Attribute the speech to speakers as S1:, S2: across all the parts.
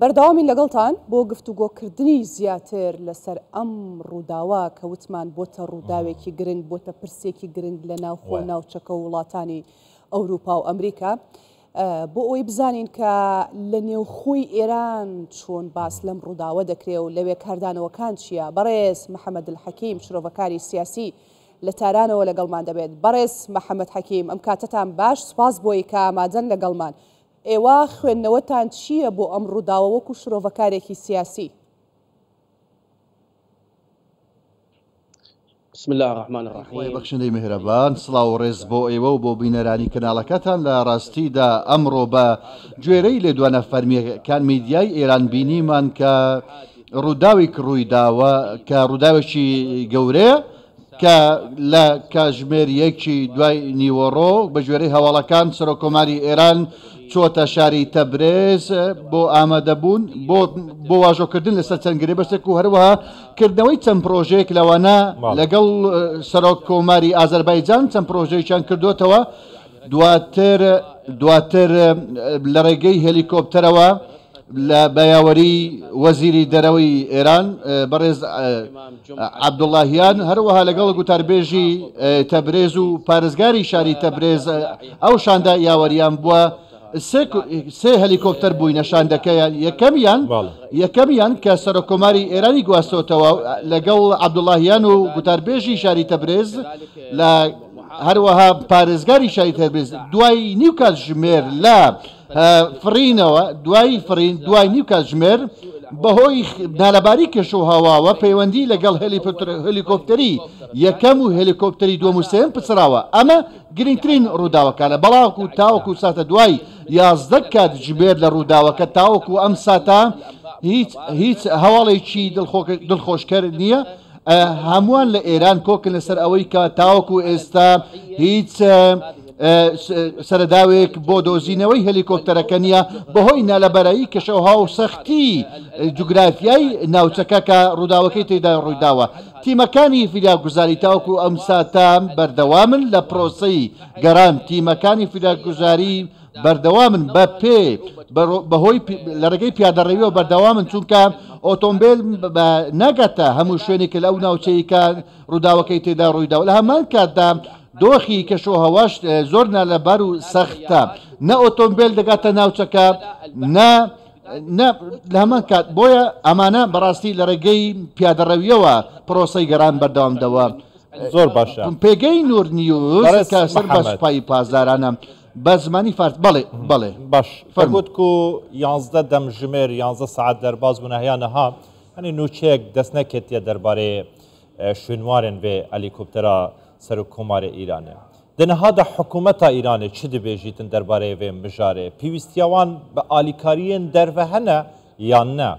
S1: بەردەوامی لەگەڵتان بۆ گفتوگۆکردنی زیاتر لەسەر ئەم ڕووداوە کە وتمان بۆتە ڕووداوێکی گرنگ بۆتە پرسێکی گرنگ لە ناوخۆ ناوچەکە و وڵاتانی ئەوروپا و ئەمریکا بۆ ئەوەی بزانین کە لە نێوخۆی ئێران چۆن باس لەم ڕووداوە دەکرێت و لەوێ کاردانەوەکان چییە. بەڕێز محەممەد الحەکیم شرۆڤەکاری سیاسی لە تارانەوە لەگەڵمان دەبێت. بەڕێز محەممەد حەکیم ئەم کاتتان باش، سپاس بۆی کە ئامادەن لەگەڵمان. ئێوە خوێندنەوەتان چییە بۆ ئەم ڕووداوە وەکو شرۆڤەکارێکی سیاسی؟
S2: بسم الله الرحمن الرحیم.
S3: بەخشندەی مهرەبان، سڵاو و ڕێز بۆ ئێوە و بۆ بینەرانی کەناڵەکەتان. لە ڕاستیدا ئەمڕۆ بە گوێرەی لێ دوانە فەرمیەکان میدیای ئێران بینیمان کە ڕووداوێک ڕوویداوە کە ڕووداوێکی گەورەیە کە لە کاتژمێریەکی دوای نیوەڕۆ بە گوێرەی هەواڵەکان سەرۆکۆماری ئێران چۆتە شاری تەبرێز بۆ ئامادەبوون بۆ واژۆکردن لەسەر چەند گرێبەستێک و هەروەها کردنەوەی چەند پرۆژەیەک لەوانە لەگەڵ سەرۆکۆماری ئازەربایجان چەند پرۆژەیەکیان کردوتەوە. دواتر لە ڕێگەی هێلیکۆپتەرەوە لە بەیاوەری وەزیری دەرەوەی ئێران بەڕێز عەبدوڵڵاهیان هەروەها لەگەڵ گوتاربێژی تەبرێز و پارێزگاری شاری تەبرێز ئەو شاندا یاوەریان بووە. سێ هەلیکۆپتەر بووی نەشاندەکەیان یەکەمیان کە سەرۆکۆماری ئێرانی گواستۆتەوە لەگەڵ عەبدوڵڵاهیان و گوتاربێژی شاری تەبرێز لە هەروەها پارێزگاری شاری تەبرێز دوای نیو کاتژمێر لە فرینەوە دوای نیو کاتژمێر بەهۆی نالەباری کەش و هەواوە پەیوەندی لەگەڵ هەلیکۆپتەری یەکەم و هەلیکۆپتەری دووەم و سێم پچراوە. ئەمە گرنگترین ڕووداوەکانە، بەڵاوکو تاوەکو ساتە دوای 11 کاتژمێر لە ڕووداوەکە تاوەکو ئەم ساتە هیچ هەواڵێکی دڵخۆشکەر نییە. هەمووان لە ئێران کۆکن لەسەر ئەوەی کە تاوەکو ئێستا هیچ سەرداوێک بۆ دۆزینەوەی هەلیکۆپتەرەکە نییە بەهۆی نالەبەرایی کەشەوها و سەختی جوگرافیای ناوچەکە کە ڕووداوەکەی تێدا ڕوویداوە. تیمەکانی فیراگوزاری تاوەکو ئەم ساتە بەردەوامن لە پرۆسەی گەران، تیمەکانی فیراگوزاری بەردەوامن بە پێ بەهۆی لە ڕێگەی پیادەڕێویەوە بەردەوامن، چونکە ئۆتۆمبیل ناگاتە هەموو شوێنێک لە ئەو ناوچەیەکە ڕووداوەکەی تێدا ڕوویداوە. لە هەمان کاتدا دۆخی کەشۆهەواش زۆر نالەبار و سەختە، نە ئۆتۆمبیل دەگاتە ناوچەکە لە هەمان کات بۆیە ئەمانە بەڕاستی لە ڕێگەی پیادەڕەویەوە پرۆسەی گەران بەردەوامدەوە.
S4: زۆر باشە.
S3: پێگەی نور نیوز کە سەر بە سوپای پازدارانە بە زمانی فارس. بەڵێ
S4: باش فەرمووت و 11 دەمژمێر 11 سعات دەرباز بوون هەیەنەها هەنی نوچەیەک دەست نەکێتیە دەربارەی شوێنوارن بێ هەلیکۆپتەرە سەرۆکۆمارە ئیرانە. دنەهادا حکوومەتە ئیرانێ چ دەبێژیتن دەربارەی وێ مژارێ پێویستیاوان بە ئالیکاریên دەرڤە هەنە یان نە؟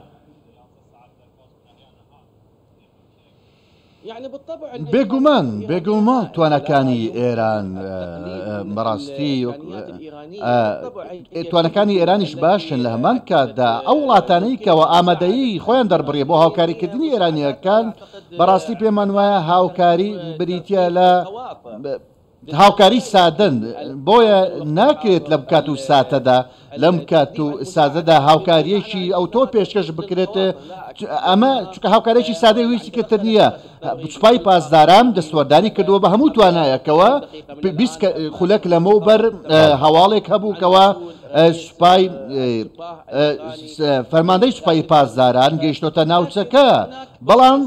S3: بێگومان توانەکانی ئێران بەڕاستی توانەکانی ئێرانیش باشن. لە هەمان کاتدا ئەو وڵاتانەی کەەوە ئامادەیی خۆیان دەربڕێ بۆ هاوکاریکردنی ئێرانیەکان بەڕاستی پێمان وایە هاوکاری بریتە لە هاوکاری سادن، بۆیە ناکرێت لەم کات و ساتەدا لەم کات و سادەدا هاوکاریەکی ئەو تۆ پێشکەش بکرێت. ئەمە چونکە هاوکارێکی سادەی ویستی کردتر نییە. سوپای پاسداران دەستوەردانی کردووە بە هەموو توانایەکەوە خولەک لەمەوبەر هەواڵێک هەبووکەوە سوپای فەرماندەی سوپای پاسداران گەیشتۆتە ناوچەکە، بەڵام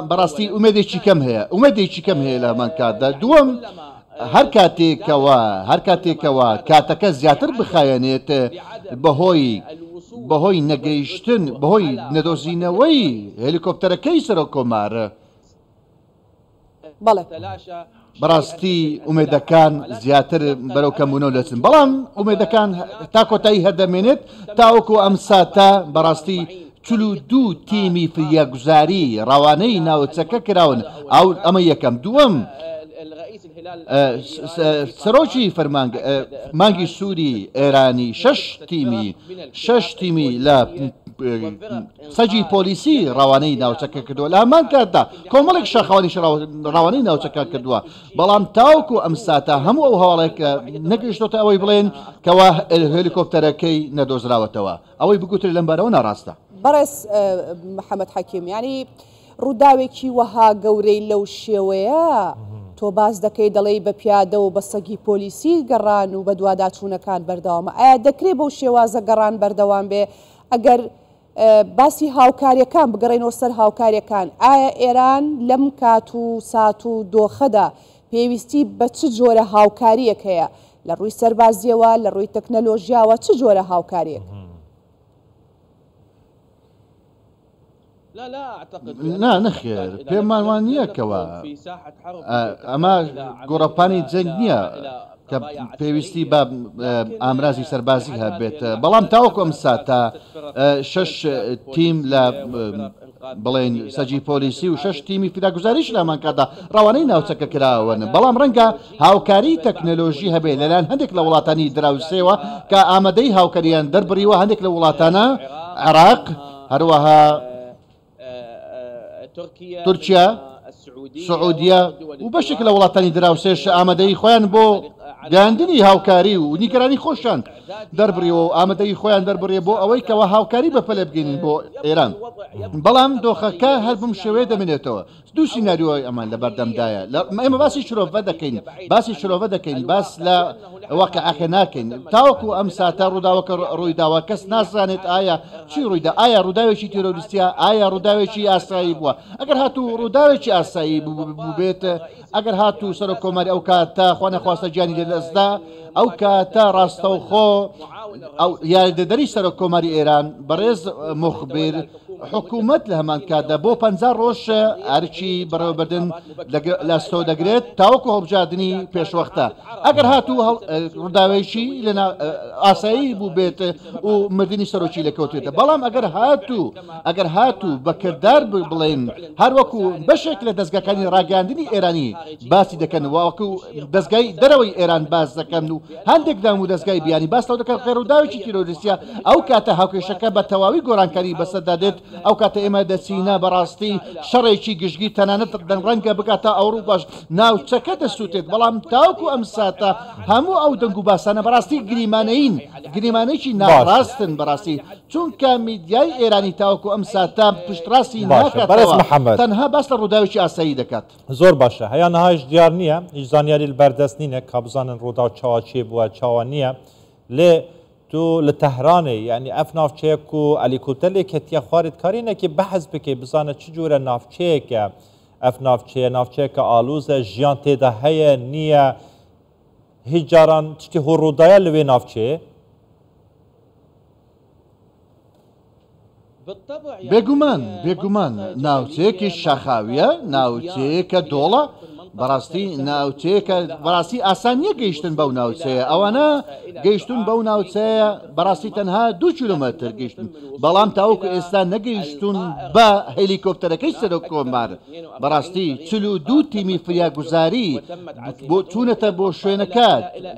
S3: بەڕاستی ئومێدێکی کەم هەیە لە هەمان کاتدا. دووەم هەر کاتێکەوە کاتەکە زیاتر بخایەنێت بەهۆی نەگەیشتن بەهۆی نەدۆزینەوەی هێلیکۆپتەرەکەی سەرۆکۆمارە. بەڕاستی ئومێدەکان زیاتر بەرەو کەمبوونەوە دەچن، بەڵام ئومێدەکان تا کۆتایی هەردەمێنێت تاوەکو ئەم ساتە بەڕاستی 42 تیمی فریاگوزاری ڕەوانەی ناوچەکە کراون. ئەمە یەکەم. دووەم سەرۆکی مانگی سووری ئێرانی شش تیمی لە سەجی پۆلیسی ڕاوانەی ناوچەکە کردووە لە هەمان کاتدا کۆمەڵێک شەخەوانیش ڕاوانەی ناوچەکە کردووە بەڵام تاوکو ئەم ساتە هەموو ئەو هەواڵێکە نەگەیشتۆتە ئەوەی بڵێن کەوا هێلیکۆپتەرەکەی نەدۆزراوەتەوە ئەوەی بگوتر لەم بارەوە ناڕاستە.
S1: بەڕێز محەممەد حەکیم ینی ڕووداوێکی وەها گەورەی لەو شێوەیە تۆ باز دەکەی دەڵێی بە پیادە و بە سەگی پۆلیسی گەڕان و بە دوواداچوونەکان بەردەوامە ئایا دەکرێت بەو شێوازە گەڕان بەردەوام بێ ئەگەر باسی هاوکاریەکان بگەڕێنەوە سەر هاوکاریەکان ئایا ئێران لەم کات و سات و دۆخەدا پێویستی بە چ جۆرە هاوکاریەک هەیە لە ڕووی سەربازیەوە لە ڕووی تەکنەلۆژیاوە چ جۆرە هاوکاریەک؟
S3: نا نەخێر پێمان وان نییەکەوە ئەمە گۆڕەپانی جەنگ نییە کە پێویستی بە ئامرازی سەربازی هەبێت بەڵام تاوەکو ئەم ساتە شش تیم لە بڵێن سەجی پۆلیسی و شش تیمی فیداگوزاریش لامان کادا ڕاوانەی ناوچەکە کراوەن بەڵام ڕەنگە هاوکاری تەکنەلۆژی هەبێت لەلایەن هەندێک لە وڵاتانی دراوسێەوە کە ئامادەی هاوکاریان دەربڕیوە هەندێک لە وڵاتانە عێراق هەروەها تورکیا سعودیا و بەشێک لە وڵاتانی دراوسێش ئامادەی خۆیان بۆ گەاندنی هاوکاری و نیگەرانی خۆشان دەربڕیەوە و ئامادەی خۆیان دەربڕێ بۆ ئەوەی کەەوە هاوکاری بەپەلە بگەین بۆ ئێران بەڵام دۆخەکە هەر بم شێوەیە دەمێنێتەوە دوو سیناریۆی ئەمان لە بەردەمدایە ئێمە باسی شرۆڤە دەکەین باس لە واقعەکە ناکەین تاوەکو ئەم ساتە ڕووداوەکە ڕوویداوە کەس نازانێت ئایا چی ڕوویدا ئایا ڕووداوێکی تێرۆریستیە ئایا ڕووداوێکی ئاسایی بووە ئەگەر هاتوو ڕووداوێکی ئاسایی بووبێت ئەگەر هاتوو سەر کۆماری ئەو کاتە خوا نەخواستە گیانی لەدەستدا ئەو کاتە ڕاستەوخۆ ئەو یاردەدەری سەر کۆماری ئێران بەڕێز مخبر حکوومەت لە هەمان کاتدا بۆ 50 ڕۆژ ئارچی بەڕێوەبردن لە ستۆ دەگرێت تاوەکو هەڵبژاردننی پێشوەختە ئەگەر هاتوو ڕووداوێکی لە ئاسایی بوو بێت و مردنی سەرۆکی لەکەوتێتە بەڵام ئەگەر هاتوو بەکردار بڵێن هەروەکو بەشێک لە دەستگاکانی ڕاگەاندنی ئێرانی باسی دەکەن وەکو دەستگای دەرەوەی ئێران باس دەکەن و هەندێک دام و دەستگای بیانی باستەوە دەکەن ڕووداوێکی تیرۆریستیە ئەو کاتە هاوکێشەکە بە تەواوی گۆڕانکاری بەسەردادێت ئەو کاتە ئێمە دەچینە بەڕاستی شەڕێکی گشتگی تەنانەت ڕەنگە بکاتە ئەوروپاش ناوچەکە دەسووتێت بەڵام تاوکو ئەم ساتە هەموو ئەو دەنگ و باسانە بەڕاستی گریمانەیەکی ناڕاستن بەڕاستی چونکە میدیای ئێرانی تاوکو ئەم ساتە پشتڕاستی ناکاتەوە تەنها باس لە ڕووداوێکی ئاسایی دەکات
S4: زۆر باشە هەیە نەهاش دیار نییە هیچ زانیاری لەبەردەست نینە کا بزانن ڕوودا و چاوا چێ بووە چاوە نییە لێ تو لە تەهرانێ یعنی ئەف ناوچەیەک و ئەلیکۆپتەرێک کەتیە خوارد کارینێکی بەحەز بکەی بزانە چ جۆرە ناوچەیەکە ئەف ناوچەیەکە ئالوزە ژیان تێدا هەیە نییە هیچ جاران تشتی هۆڕوودایە لەوێ ناوچەیە
S3: بێگومان ناوچەیەکی شاخاویە ناوچەیەکە دۆڵە بەڕاستی ناوچەیەکە بەڕاستی ئاسانیە گەیشتن بەو ناوچەیە ئەوانە گەیشتون بەو ناوچەیە بەڕاستی تەنها 2 کیلۆمەتر گەیشتن بەڵام تاوەکو ئێستا نەگەیشتون بە هێلیکۆپتەرەکەی سەر کۆمار بەڕاستی 42 تیمی فریاگوزاری چوونەتە بۆ شوێنەکە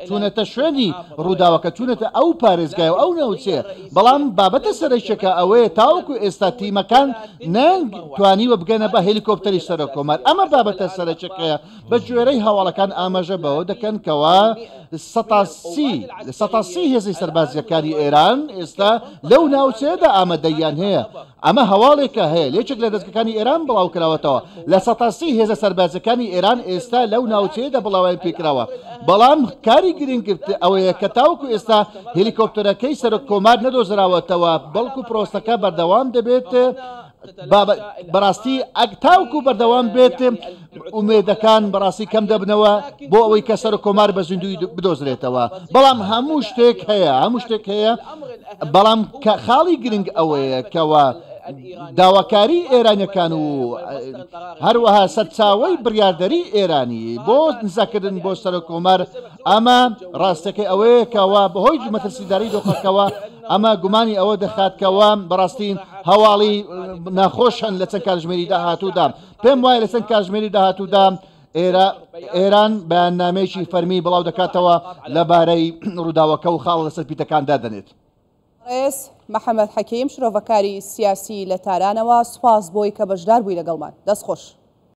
S3: چوونەتە شوێنی ڕووداوەکە چوونەتە ئەو پارێزگایە ئەو ناوچەیە بەڵام بابەتە سەرچەکە ئەوەیە تاوەکو ئێستا تیمەکان نەتوانیوە بگەنە بە هێلیکۆپتەری سەر کۆمار ئەمە بابەتە سەرچەکەیە بە گوێرەی هەواڵەکان ئاماژە بەوە دەکەن کەوا 130 هێزی سەربازیەکانی ئێران ئێستا لەو ناوچەیەدا ئامادەیان هەیە ئەمە هەواڵێکە هەیە لێچێک لە دەستگەکانی ئێران بڵاو کراوەتەوە لە 130 هێزە سەربازەکانی ئێران ئێستا لەو ناوچەیەدا بڵاویان پێکراوە بەڵام کاری گرنگ ئەوەیە کە تاوکو ئێستا هێلیکۆپتەرەکەی سەر کۆمار نەدۆزراوەتەوە بەڵکو پرۆسەکە بەردەوام دەبێت بەڕاستی ئەگتاوکو بەردەوام بێت ئومێدەکان بەڕاستی کەم دەبنەوە بۆ ئەوەی کە سەر کۆمار بە زیندوی بدۆزرێتەوە بەڵام هەموو شتێک هەیە بەڵام خاڵی گرنگ ئەوەیە کەوە داواکاری ئێرانیەکان و هەروەها سەرچاوەی بڕیاردەری ئێرانی بۆ نزاکردن بۆ سەر کۆمار ئەمە ڕاستەکەی ئەوەیە کەوا بەهۆی مەترسیداری دۆخەکەەوە ئەمە گومانی ئەوە دەخاتکەوە بەڕاستین هەواڵی ناخۆشن لە چەند کاتژمێری داهاتوودا پێم وایە لە چەند کاتژمێری داهاتوودا ئێران بەیاننامەیەکی فەرمی بڵاو دەکاتەوە لەبارەی ڕووداوەکە و خاڵ لەسەر پیتەکان دادەنێت.
S1: ڕێز محەممەد حەکیم شرۆڤەکاری سیاسی لە تارانەوە سوپاس بۆی کە بەشدار بووی لەگەڵمان دەست خۆش.